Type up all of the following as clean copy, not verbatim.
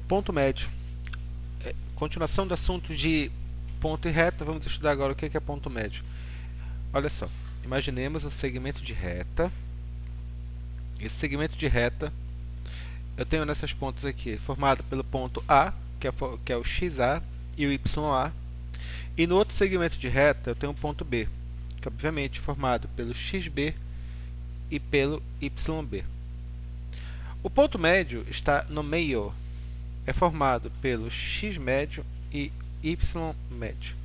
Ponto médio. Continuação do assunto de ponto e reta, vamos estudar agora o que é ponto médio. Olha só, imaginemos um segmento de reta. Esse segmento de reta, eu tenho nessas pontas aqui, formado pelo ponto A, que é o XA, e o YA. E no outro segmento de reta, eu tenho o ponto B, que é obviamente formado pelo XB e pelo YB. O ponto médio está no meio. É formado pelo x médio e y médio.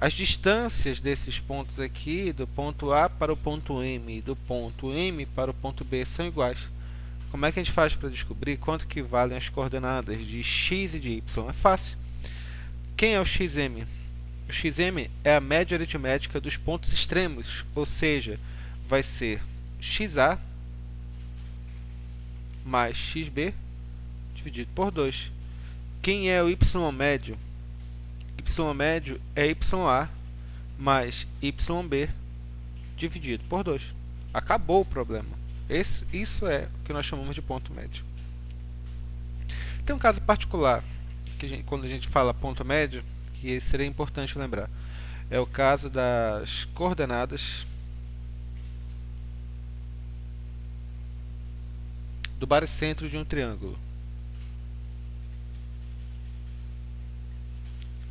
As distâncias desses pontos aqui, do ponto A para o ponto M e do ponto M para o ponto B, são iguais. Como é que a gente faz para descobrir quanto que valem as coordenadas de x e de y? É fácil. Quem é o xm? O xm é a média aritmética dos pontos extremos, ou seja, vai ser xa mais xb dividido por 2. Quem é o y médio? Y médio é ya mais yb dividido por 2. Acabou o problema. Isso é o que nós chamamos de ponto médio. Tem um caso particular, que quando a gente fala ponto médio, que seria importante lembrar. É o caso das coordenadas do baricentro de um triângulo.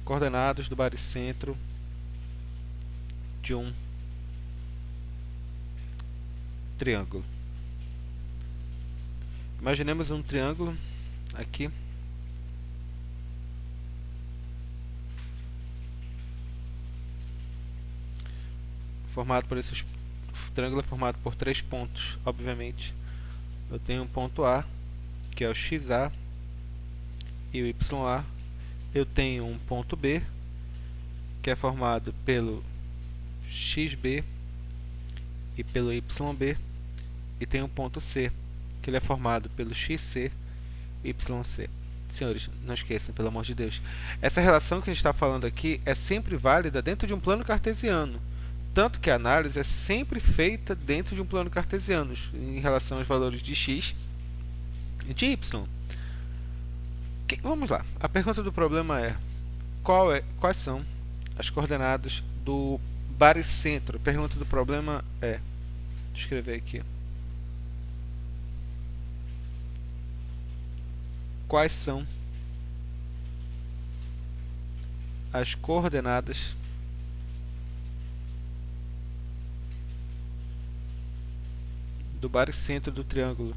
Coordenadas do baricentro de um triângulo. Imaginemos um triângulo aqui. O triângulo é formado por 3 pontos, obviamente. Eu tenho um ponto A, que é o XA e o YA. Eu tenho um ponto B, que é formado pelo XB e pelo YB, e tem um ponto C, que ele é formado pelo XC e YC. Senhores, não esqueçam, pelo amor de Deus. Essa relação que a gente está falando aqui é sempre válida dentro de um plano cartesiano, tanto que a análise é sempre feita dentro de um plano cartesiano, em relação aos valores de x e de y. Vamos lá, a pergunta do problema é: quais são as coordenadas do baricentro? A pergunta do problema é, deixa eu escrever aqui, quais são as coordenadas do baricentro do triângulo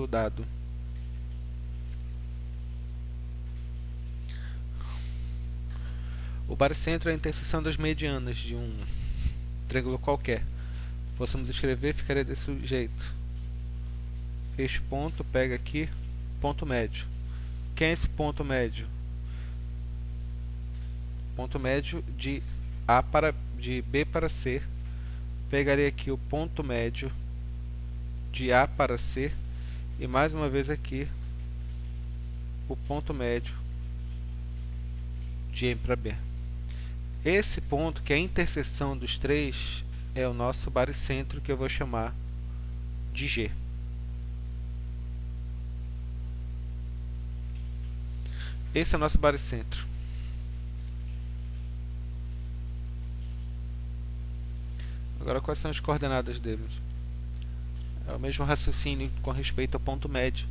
dado. O baricentro é a interseção das medianas de um triângulo qualquer. Se fôssemos escrever, ficaria desse jeito. Este ponto pega aqui, ponto médio. Quem é esse ponto médio? Ponto médio de B para C. Pegaria aqui o ponto médio de A para C, e mais uma vez aqui o ponto médio de M para B. Esse ponto, que é a interseção dos três, é o nosso baricentro, que eu vou chamar de G. Esse é o nosso baricentro. Agora, quais são as coordenadas dele? É o mesmo raciocínio com respeito ao ponto médio.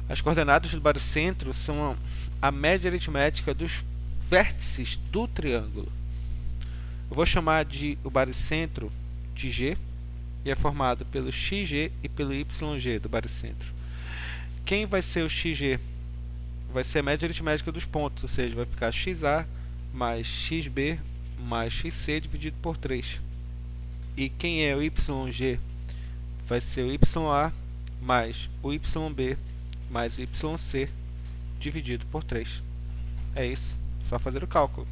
As coordenadas do baricentro são a média aritmética dos vértices do triângulo. Eu vou chamar o baricentro de G, e é formado pelo XG e pelo YG do baricentro. Quem vai ser o XG? Vai ser a média aritmética dos pontos, ou seja, vai ficar XA mais XB mais XC dividido por 3. E quem é o YG? Vai ser o YA mais o YB mais o YC dividido por 3. É isso, só fazer o cálculo.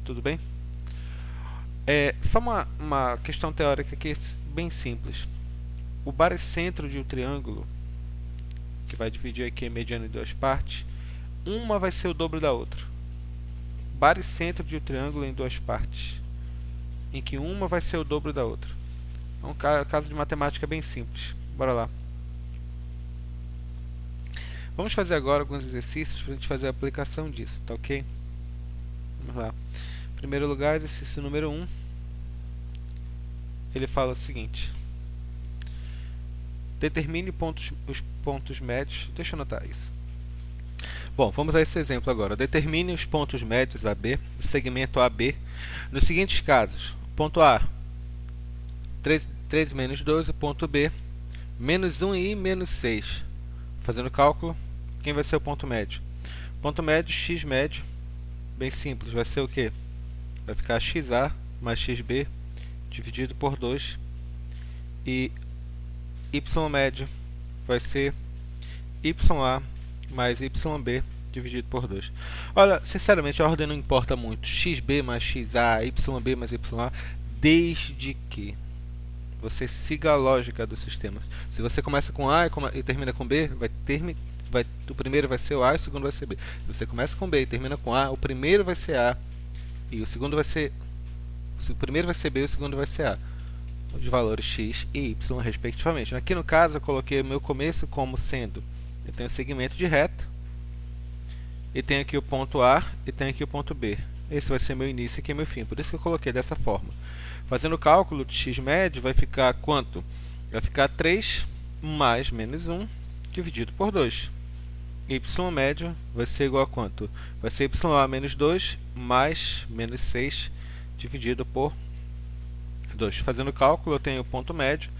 Tudo bem? Só uma questão teórica aqui bem simples. O baricentro de um triângulo, que vai dividir aqui a mediana em duas partes, uma vai ser o dobro da outra. Baricentro de um triângulo em duas partes, em que uma vai ser o dobro da outra. É um caso de matemática bem simples. Bora lá. Vamos fazer agora alguns exercícios para a gente fazer a aplicação disso, tá ok? Vamos lá. Em primeiro lugar, exercício número 1. Ele fala o seguinte: determine os pontos médios. Deixa eu anotar isso. Bom, vamos a esse exemplo agora. Determine os pontos médios AB do segmento AB nos seguintes casos. Ponto A, 3 menos 2, o ponto B, menos 1 e menos 6. Fazendo o cálculo, quem vai ser o ponto médio? Ponto médio, x médio, bem simples, vai ser o quê? Vai ficar xa mais xb dividido por 2. E y médio vai ser ya mais yb dividido por 2. Olha, sinceramente a ordem não importa muito. Xb mais xa, yb mais ya, desde que você siga a lógica do sistema. Se você começa com A e termina com B, o primeiro vai ser o A e o segundo vai ser B. Se você começa com B e termina com A, o primeiro vai ser A e o segundo vai ser... O primeiro vai ser B e o segundo vai ser A. Os valores x e y, respectivamente. Aqui no caso, eu coloquei o meu começo como sendo... Eu tenho o segmento de reta, e tenho aqui o ponto A, e tenho aqui o ponto B. Esse vai ser meu início e aqui é meu fim. Por isso que eu coloquei dessa forma. Fazendo o cálculo de x médio, vai ficar quanto? Vai ficar 3 mais menos 1 dividido por 2. Y médio vai ser igual a quanto? Vai ser ya menos 2 mais menos 6 dividido por 2. Fazendo o cálculo, eu tenho o ponto médio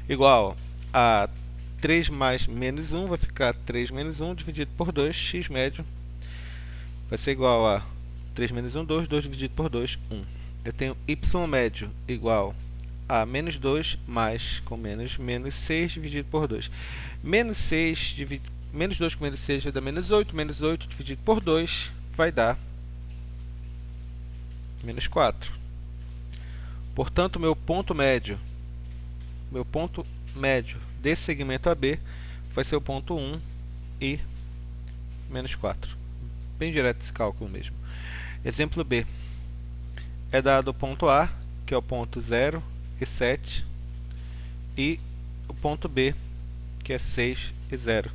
igual a 3 mais menos 1, vai ficar 3 menos 1 dividido por 2. X médio vai ser igual a 3 menos 1, 2, 2 dividido por 2, 1. Eu tenho y médio igual a menos 2 mais com menos 6 dividido por 2. Menos 2 com menos 6 vai dar menos 8. Menos 8 dividido por 2 vai dar menos 4. Portanto, meu ponto médio desse segmento AB vai ser o ponto 1 e menos 4. Bem direto esse cálculo mesmo. Exemplo B. É dado o ponto A, que é o ponto 0 e 7, e o ponto B, que é 6 e 0.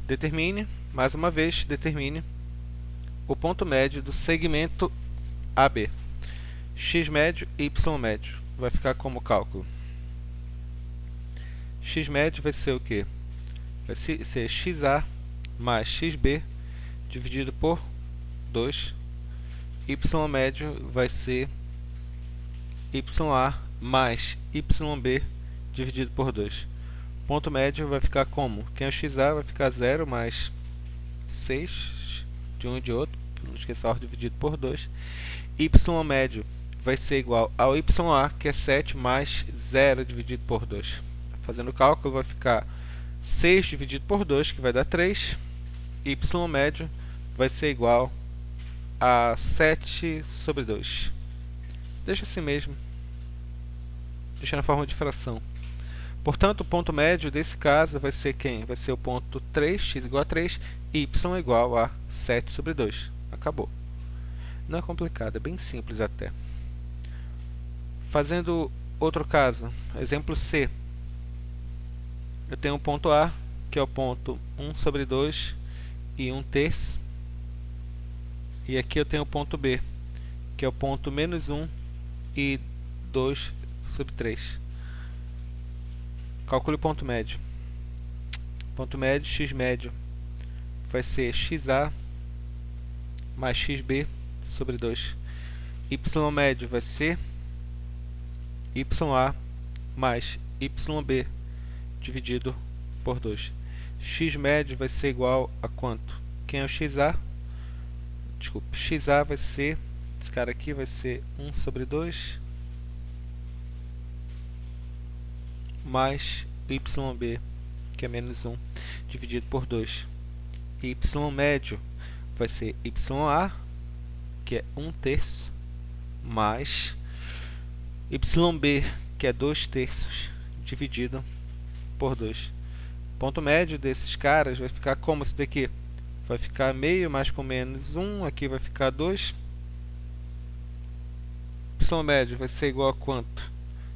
Determine, mais uma vez, determine o ponto médio do segmento AB. X médio e Y médio. Vai ficar como cálculo. X médio vai ser o quê? Vai ser xa mais xb dividido por 2. Y médio vai ser ya mais yb dividido por 2. Ponto médio vai ficar como? Quem é o xa vai ficar 0 mais 6 de um e de outro, não esqueça a ordem, dividido por 2. Y médio vai ser igual ao ya, que é 7 mais 0 dividido por 2. Fazendo o cálculo, vai ficar 6 dividido por 2, que vai dar 3. Y médio vai ser igual a 7 sobre 2. Deixa assim mesmo. Deixa na forma de fração. Portanto, o ponto médio desse caso vai ser quem? Vai ser o ponto 3, x igual a 3, y igual a 7 sobre 2. Acabou. Não é complicado, é bem simples até. Fazendo outro caso, exemplo C. Eu tenho um ponto A, que é o ponto 1 sobre 2 e 1 terço. E aqui eu tenho o ponto B, que é o ponto menos 1 e 2 sobre 3. Calcule o ponto médio. Ponto médio, x médio, vai ser xa mais xb sobre 2. Y médio vai ser ya mais yb dividido por 2. X médio vai ser igual a quanto? Quem é o xa? Desculpa, xa vai ser, esse cara aqui vai ser 1 sobre 2 mais yb, que é menos 1, dividido por 2. Y médio vai ser ya, que é 1 terço, mais yb, que é 2 terços, dividido por 2. Ponto médio desses caras vai ficar como esse daqui? Vai ficar meio mais com menos 1, aqui vai ficar 2. Y médio vai ser igual a quanto?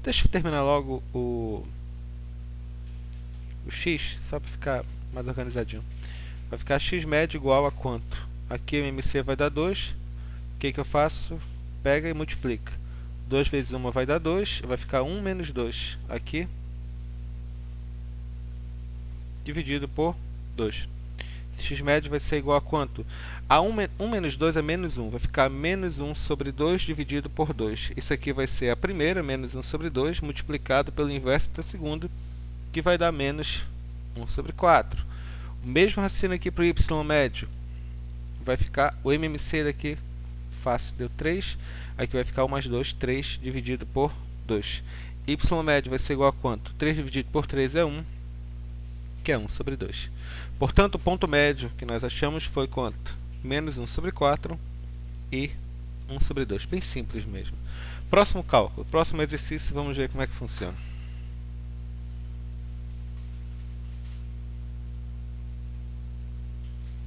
Deixa eu terminar logo o x, só para ficar mais organizadinho. Vai ficar x médio igual a quanto? Aqui o MC vai dar 2. O que eu faço? Pega e multiplica. 2 vezes 1 vai dar 2. Vai ficar 1 menos 2 aqui, dividido por 2. Esse x médio vai ser igual a quanto? A 1 menos 2 é menos 1. Vai ficar menos 1 sobre 2 dividido por 2. Isso aqui vai ser a primeira, menos 1 sobre 2, multiplicado pelo inverso da segunda, que vai dar menos 1 sobre 4. O mesmo raciocínio aqui para o y médio. Vai ficar o MMC daqui, fácil, deu 3. Aqui vai ficar 1 mais 2, 3 dividido por 2. Y médio vai ser igual a quanto? 3 dividido por 3 é 1, que é 1 sobre 2. Portanto, o ponto médio que nós achamos foi quanto? Menos 1 sobre 4 e 1 sobre 2. Bem simples mesmo. Próximo cálculo, próximo exercício, vamos ver como é que funciona.